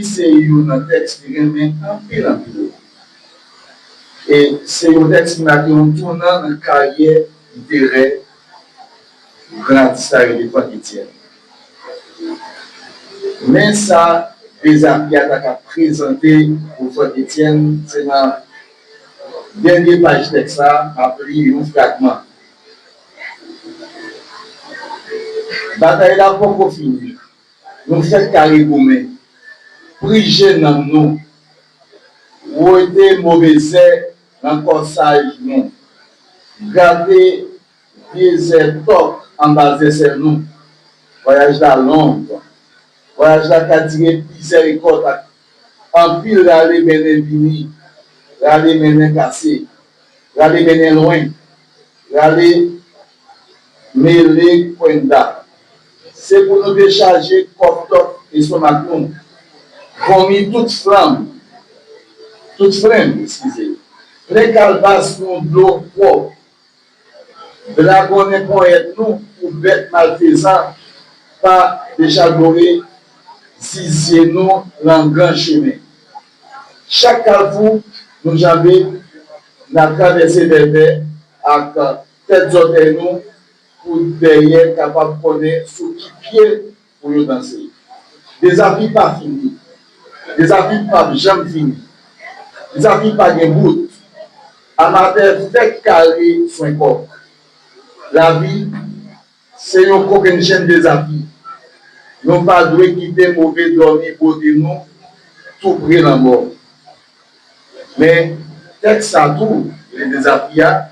c'est un texte qui remet en pile. Et c'est un texte qui m'a dit un tournant dans la carrière littéraire grand histoire de Paul Étienne. Mais ça, les amis à présenter pour Paul Étienne, c'est dans la dernière page de texte là, appris un fragment. Bataille là, pour finir. Nous faisons carré gourmet. Prigé dans nous. Ou était mauvais dans le corsage nous. Gardez des top en bas de nous. Voyage là long. Voyage là qui a tiré miséricorde. En pile d'aller mener fini. D'aller mener cassé. D'aller mener loin. D'aller mêler point d'art. C'est pour nous décharger comme top et son macron. Vomi toute flamme, excusez. Les calbas sont de l'eau propre. Dragonner pour être nous, pour bête malfaisant, pas décharger, si nous, dans grand chemin. Chaque carrefour, nous avons traversé des vers avec tête de nous, pour derrière capable de connaître sous qui pied pour nous danser. Des avis pas finis. Des avis pas jamais finis. Des avis pas de bout. Amateur fait carré son corps. La vie, c'est une coquine des avis. Nous ne pas doué quitter mauvais dormir pour nous, tout près de la mort. Mais, texte ça tout, les désafiants,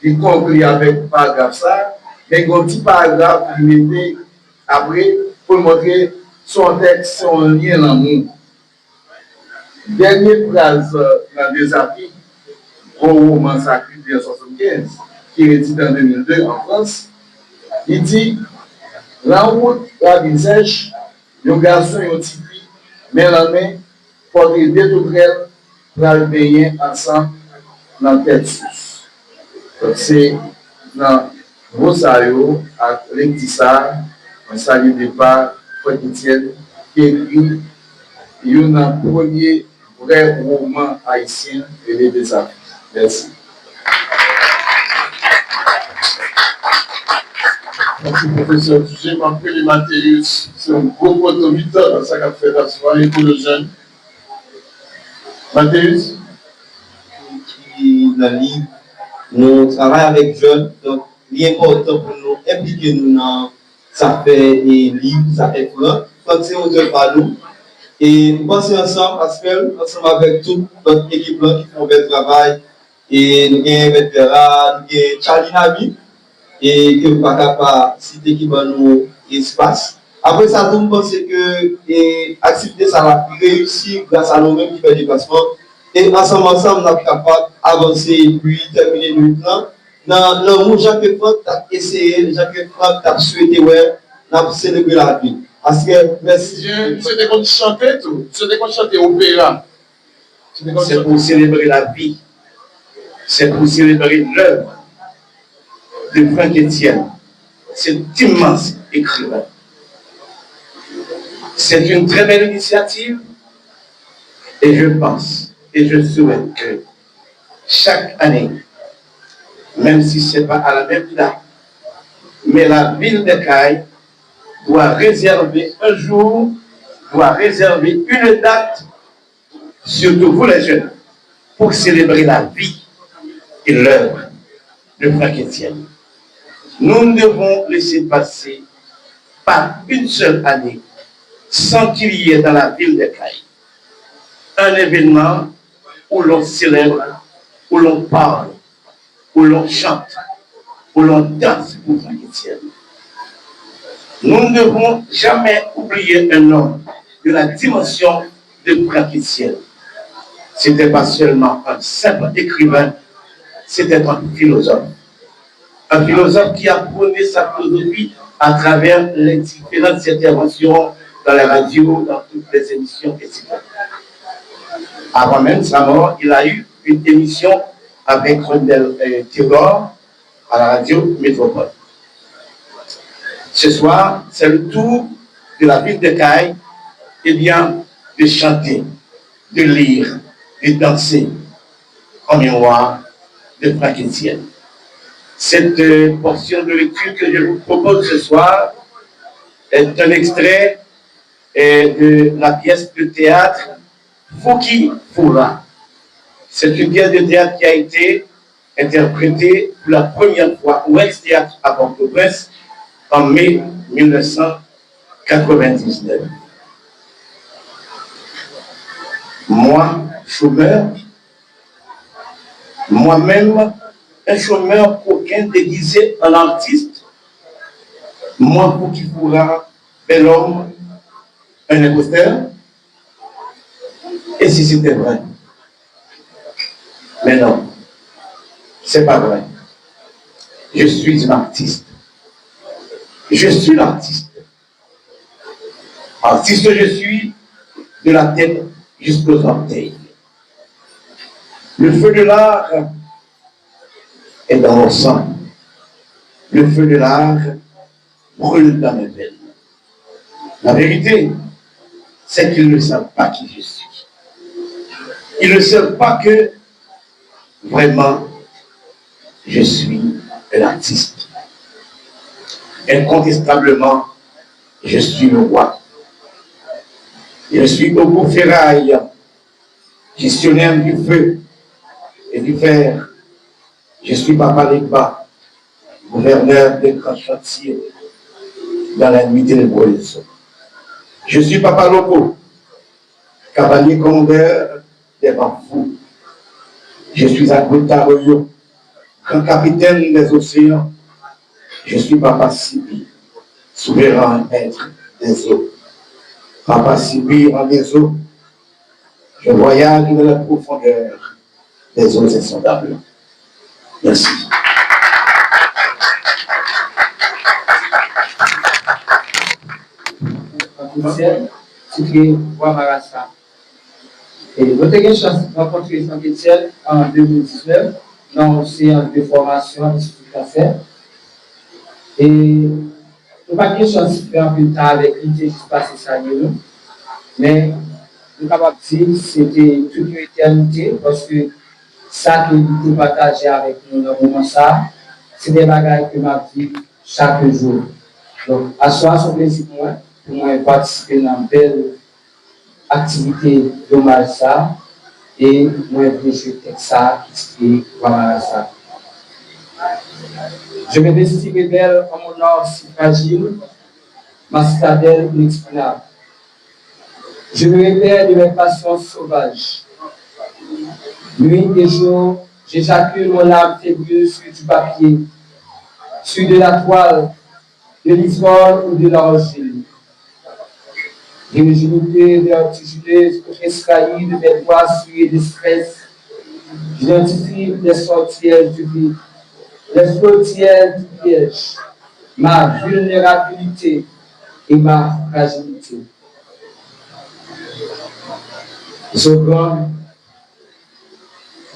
il conclut avec paragraphe ça. Mais un petit paragraphe qui mettait après pour montrer son texte, son lien l'amour. Dernière phrase dans des avis au roman sacré de 1975, qui est édité en 2002 en France, il dit la route, la vie sèche, le garçon et un petit fille, mais la main, pour aider tout le monde, pour aller baigner ensemble dans la tête sous. Donc c'est dans Rosario, à Rectissar, un salut de départ, Paul Étienne, qui écrit un premier vrai roman haïtien et les désafios. Merci. Merci, professeur. Je m'appelle Mathéus. C'est un gros potomiteur dans sa fait la soirée pour le jeune. Mathéus. Qui dans le livre, nous travaillons avec jeunes, donc il est important pour nous impliquer nous dans ça fait livre, ça fait franc, quand c'est auteur par nous. Et nous pensons ensemble, ensemble avec toute notre équipe qui font un travail. Et nous avons Vera, nous avons Charlie Nabi, et que nous ne pouvons pas citer qui va nous espace. Après ça, nous pensons que l'activité ça va réussir grâce à nous-mêmes qui fait des déplacements. Et ensemble, nous sommes capables d'avancer et puis terminer le temps. Dans le mot Jacques Franck, tu as essayé, Jacques Franck, tu as souhaité, ouais, nous célébrer la vie. Parce que, merci. C'était comme chanter tout. C'était comme chanter opéra. C'est pour célébrer la vie. C'est pour célébrer l'œuvre de Franck Étienne. C'est immense écrivain. C'est une très belle initiative. Et je pense, et je souhaite que chaque année, même si ce n'est pas à la même date, mais la ville de Caille doit réserver un jour, doit réserver une date, surtout vous les jeunes, pour célébrer la vie et l'œuvre de Franck Étienne. Nous ne devons laisser passer pas une seule année sans qu'il y ait dans la ville de Caille un événement où l'on célèbre, où l'on parle, où l'on chante, où l'on danse pour Franck Étienne. Nous ne devons jamais oublier un homme de la dimension de Franck Étienne. Ce n'était pas seulement un simple écrivain, c'était un philosophe. Un philosophe qui a prôné sa philosophie à travers les différentes interventions dans la radio, dans toutes les émissions, etc. Avant même sa mort, il a eu une émission avec Rondel Théodore à la radio Métropole. Ce soir, c'est le tour de la ville de Caille. Eh bien, de chanter, de lire, de danser en mémoire de Franck Etienne. Cette portion de lecture que je vous propose ce soir est un extrait de la pièce de théâtre Fouki Foura. C'est une pièce de théâtre qui a été interprétée pour la première fois au Ex-Théâtre à Port-au-Prince en mai 1999. Moi, chômeur, moi-même, un chômeur coquin déguisé en artiste, moi, Fouki Foura, bel homme, un imposteur. Et si c'était vrai? Mais non, c'est pas vrai. Je suis un artiste. Je suis l'artiste. Artiste, je suis de la tête jusqu'aux orteils. Le feu de l'art est dans mon sang. Le feu de l'art brûle dans mes veines. La vérité, c'est qu'ils ne savent pas qui je suis. Ils ne savent pas que vraiment je suis un artiste. Incontestablement, je suis le roi. Je suis Ogo Ferraille, gestionnaire du feu et du fer. Je suis Papa Legba, gouverneur des grands chantiers dans la nuit ténébreuse. Je suis Papa Loco, cavalier commandeur des vents fous. Je suis Agota Royo, grand capitaine des océans. Je suis Papa Sibi, souverain maître des eaux. Papa Sibi en des eaux, je voyage dans la profondeur des eaux insondables. Merci. Titré Wamarasa. Et vous avez une chance de rencontrer Franck Etienne en 2019 dans une séance de formation à l'Institut Cancer. Et nous n'avons pas de chance de faire un peu de temps avec l'idée qui se passe ça, mais nous sommes capables de dire que c'était toute une éternité parce que ça que nous partagé avec nous dans le moment ça, c'est des bagages que nous vivons chaque jour. Donc, à soi, c'est un plaisir pour moi de participer dans une belle activité d'hommage ça et moi de jouer ça qui voilà ça. Je me vestis rebelle en mon âme si fragile, ma citadelle inexpugnable. Je me répète de mes passions sauvages. Nuit et jour, j'éjacule mon âme fébrile sur du papier, sur de la toile, de l'ivoire ou de l'argile. Virginité vertigineuse pour extraire de mes doigts souillés de stress. J'identifie les sortières du vide, les frontières du piège, ma vulnérabilité et ma fragilité. Zogon,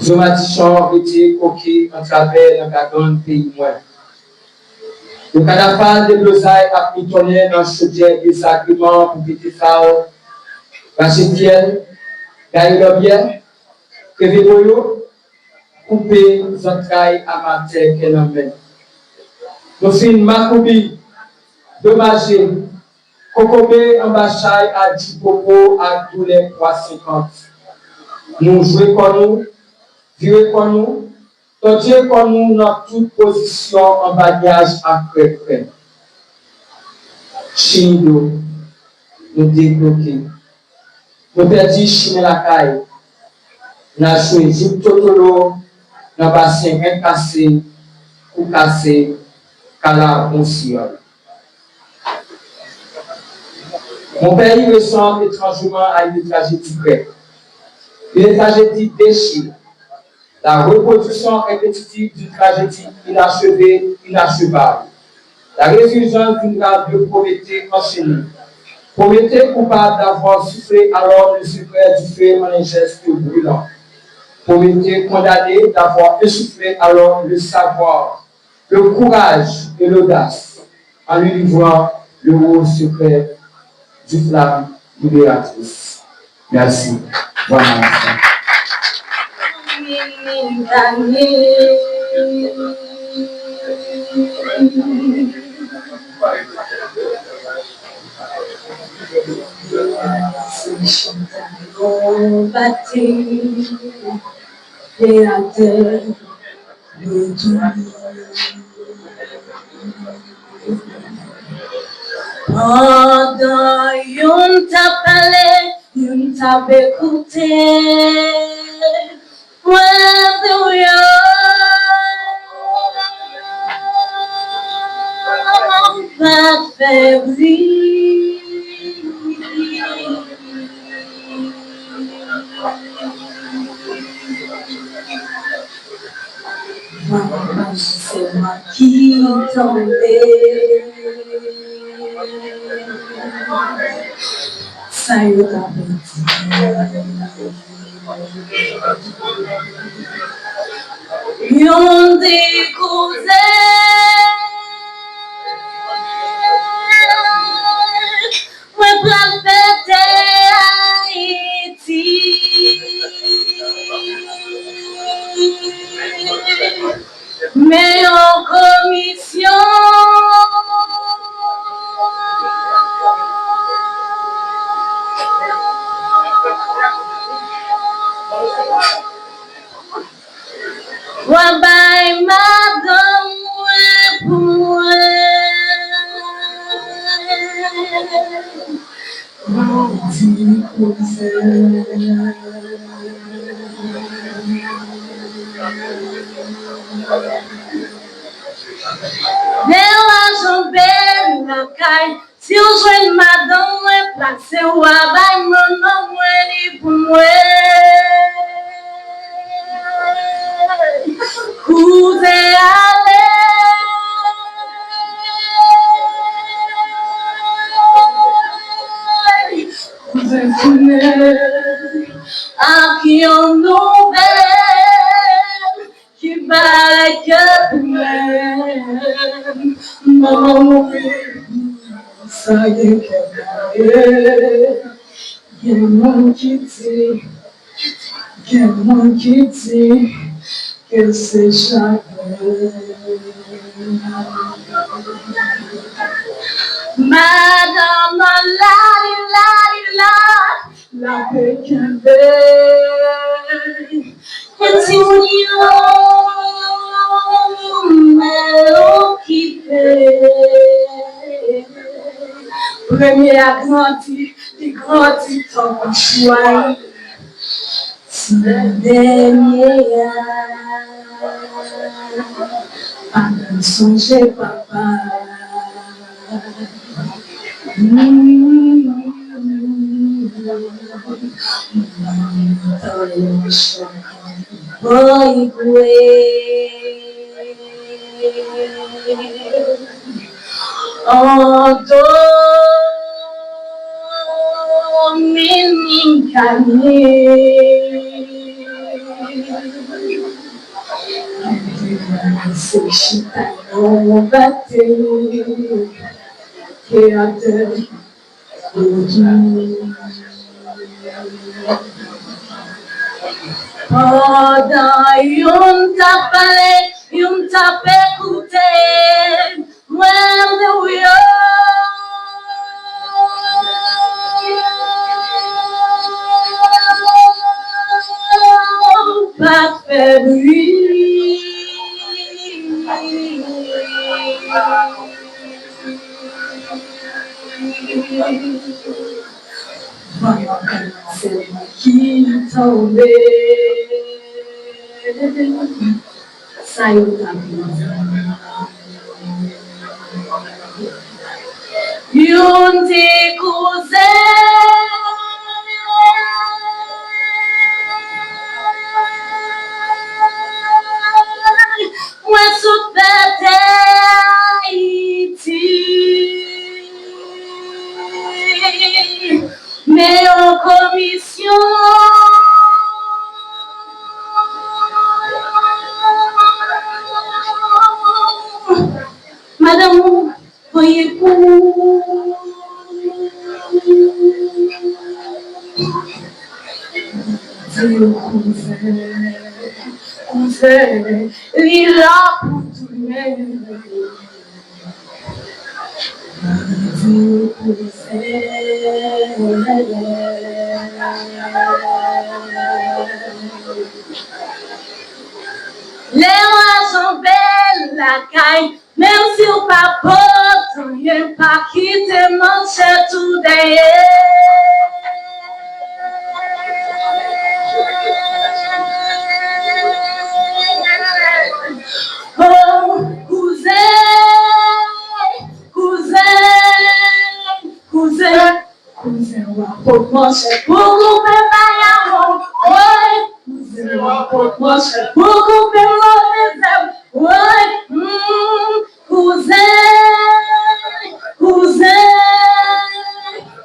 Zomatichon était coquille en travers le gagon pays moins. Le canapal de Blosailles a pitonné dans ce chaudière des agréments pour péter fao, Rachetiel, Gaïlobien, Kévéboyo, couper les entrailles à ma terre qu'elle emmène. Nous sommes Makoubi, Dommagé, Kokobé en Bachaï à 10 popo à tous les 3,50. Nous jouons comme nous, vivons comme nous, tandis comme nous dans toute position en bagage à crème. Chindo, nous débloquer. Nous perdons Chine la caille. Nous avons joué Jip Totolo, dans le bassin cassé, ou cassé, Kala Onsiol. Mon pays ressemble étrangement à une tragédie grecque. Une tragédie déchire. La reproduction répétitive d'une tragédie inachevée, inachevable. La résurgence d'une grave de Prométhée enchaînée. Prométhée coupable d'avoir soufflé alors le secret du feu en un geste brûlant. Prométhée condamné d'avoir essoufflé alors le savoir, le courage et l'audace en lui livrant le haut secret du flamme libératrice. Merci. Voilà. Pendant yon t'a parlé, yon t'a écouté, pas faibli. C'est moi qui tombais. Ça y est, yon découvert, ouais, pral fêter Haïti. Mais en commission, ouais, bye, madame, ouais, pour moi. Si on joue madame, placé ou à bail, mon nom, pour moi. Cousin allez. Cousin connaît. À qui on nouvelle. Qui va que maman, ça y est, il y a mon qui dit que c'est chaque madame, la pékin and si mais occupé. Premier a grandi, il grandit en choix. Le dernier a pas songé papa. Boy, oh, dominicani, se chita no bate, que até pendant yon t'a parlé, yon t'a écouté, moi de yo. Pas faibli. C'est moi qui tombais. Ça y est, yon découvert, moi sous Haïti, mais en commission. Madame, voyez pour cousin, il est là pour tout le monde. Les rois sont belles, la caille, même si on pas beau, rien pas quitter mon cher tout d'ailleurs. Oh, cousin, pour moi c'est beaucoup préparé, cousin, pour moi c'est beaucoup préparé,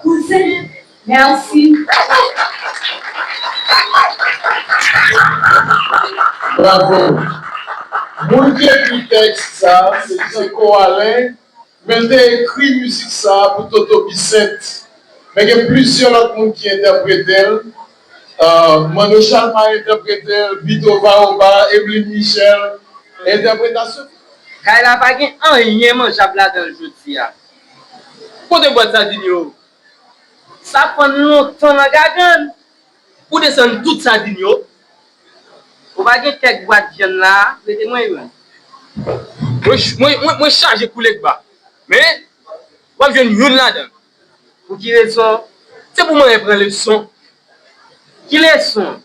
cousin, merci. Bravo. Moun qui écrit texte ça, c'est Alain, mais il a écrit musique ça pour Toto Bissette. Mais il y a plusieurs autres monde qui interprètent elle. Mano Chalma interprète elle, Bito Baoba, Evelyne Michel, interprétation. Quand elle a pas rien mangeable là dans le jeudi. Pour de boire ça digno. Ça prend longtemps dans la gargane. Pour descendre toute ça digno. Ou pas quelques boîtes de viande là, mettez-moi une. Moi chargé pour les bas. Mais moi je viens là-dedans. Pour qui raison? C'est pour moi prendre le son. Qui les son?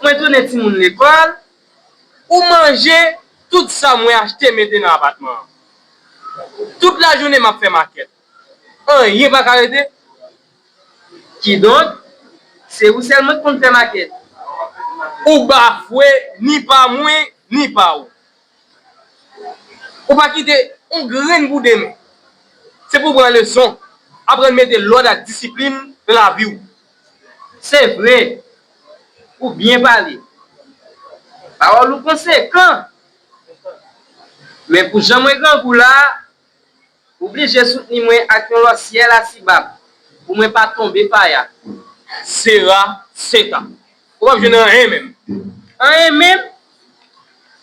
Moi tourne petit monde l'école ou manger tout ça moi acheter mettre dans l'appartement. Toute la journée m'a fait maquette. Rien pas arrêter. Qui donc? C'est vous seulement qu'on fait maquette. Ou bafoué ni pas moi ni pas ou. Ou pas quitter un grain bout de main. C'est pour prendre le son. Après mettre l'ordre à discipline de la vie. C'est vrai. Ou bien parler. Parole ou conséquent. Mais pour jamais grand pour là, obligé de soutenir moi avec le ciel à si bas. Pour ne pas tomber par là. C'est là, c'est ça. Ou pas je n'ai rien même. Rien même.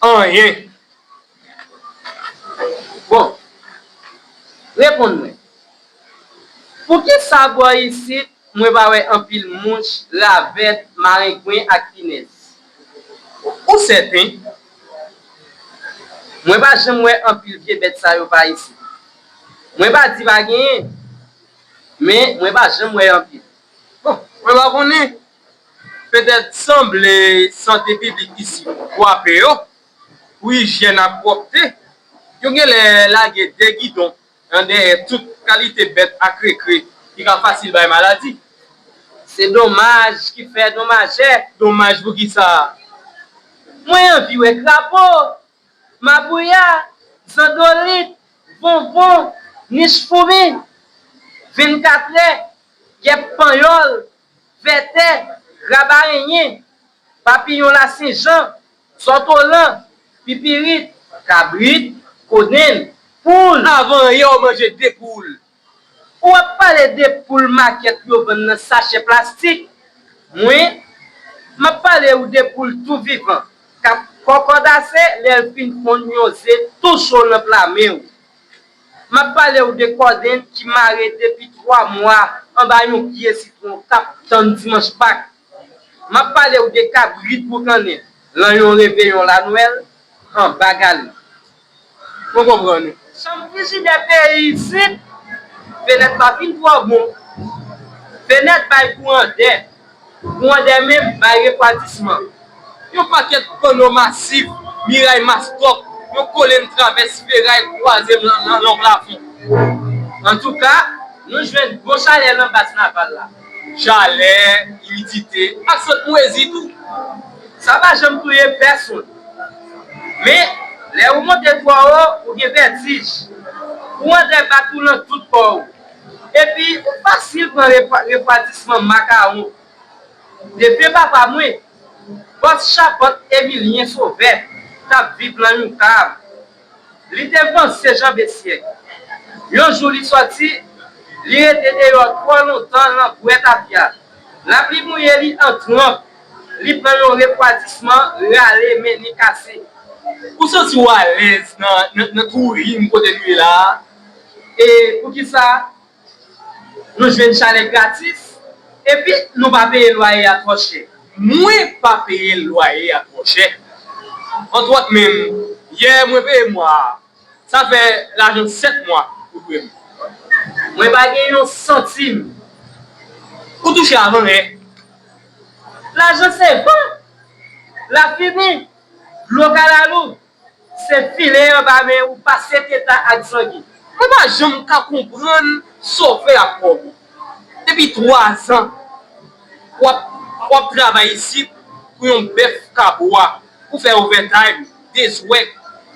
Rien. Bon. Répondez-moi. Pour qui ça boit ici, moi pas un pile mouche, lavette, maringouin et finesse. Ou certain, moi pas jamais un pile vieux bête ça yo pas ici. Moi pas dit pas gagner. Mais moi pas jamais un pile. Bon, moi pas connait. Peut-être semble santé publique ici. Pour appeler pour hygiène à propreté. Yo gen la des guidons, en toute qualité bête à créer qui est facile by maladie. C'est dommage qui fait dommage pour qui ça. Moi envie ouais crapaud, mabouya, zandolite, bonbon, niche fourmi, 24 lait, guêpe pagnol, vete, rabarigné, papillon la Saint-Jean, sortolan, pipirite, cabrit, Coden, poule. Avant, yo manger des poules. Ou pas les des poules maquettes yo vend dans sachet plastique. Moi, m'a parlé ou des poules tout vivant. Cap cocodacé, les fin fonyosé tout sur le plat meu. M'a parlé ou des Coden qui m'arrête depuis 3 mois en bas yon pied citron cap tant dimanche Pâques. M'a parlé ou des cabrites pour canne. Là yon réveillon la Noël en bagal. Vous comprenez? Chambre ici des pays ici, fenêtre pas fin pour bon. Fenêtre by courant d'air même by répartissement. Yon paquet de panneaux massifs, miraille mastoc, yon collé une traverse ferraille croisée dans le plafond. En tout cas, nous jouons bon chalet dans le bassin naval là. Chalet, humidité, accent moisi tout. Ça va jamais touyer personne. Mais les ou monte 3 haut ou bien vertige. Ou entrer partout dans tout corps. Et puis facile pour répartissement macaron. Depuis papa moi, votre chapote Emilien Sauvet, t'a vivre dans une cave. Il était pensé Jean Bessier. Un jour il sorti, il était dehors trop longtemps dans boîte à fiat. La pli mouye li entran, li pren yon refroidissement, rale men ni kase. Ou se si ou à l'aise dans tout rim côté lui là. Et pour qui ça? Nous jouons une chalet gratis. Et puis, nous pas payer le loyer à trop cher. Moi, pas payer le loyer à trop cher. En toi même, hier, moi paye moi. Ça fait l'argent 7 mois pour payer. Moi, pas gagner un centime. Pour toucher avant, hein. L'argent, c'est bon. La fini. Local à l'eau. C'est filet en bas, mais ou passer état à Xangui. Moi, je ne comprendre sauver à quoi. Depuis 3 ans, on travaille ici pour un bœuf cabois, pour faire overtime, des souhaits.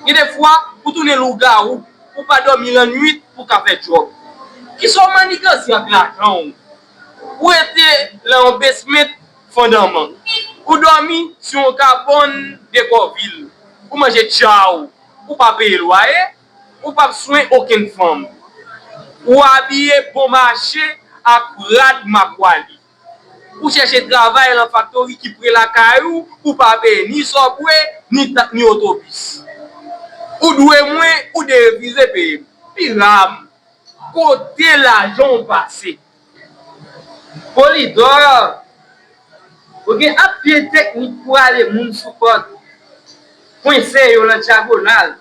Et des fois, pour tourner le loup-garou, pour pas dormir la nuit, pour faire job. Qui sont manigances avec l'argent. Ou était l'embêtement fondament. Ou dormir sur un carbone de Corville. Ou manger ciao. Ou pas payer loyer. Ou pas soigner aucune femme. Ou habiller pour marcher à Rad Makwali. Ou chercher travail dans la factory qui prend la caillou. Ou pas payer ni subway ni autobus. Ou doué moins ou de refuser payer. Piram. Côté l'argent passé. Polydor. Ok, à pied technique pour aller moun support. Coincé yo dans diagonale.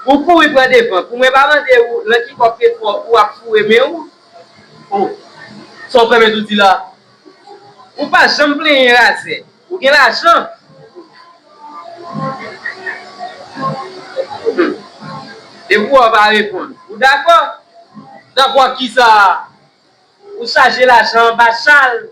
Ou pour y prendre des pour me pas demander ou là qui copie fort ou à fouer mais ou. Oh. Son permet tout dit là. Ou pas jamais plein rasé. Ou gen l'argent. Et vous on va répondre. Ou d'accord? D'accord qui ça? Ou charger l'argent bachal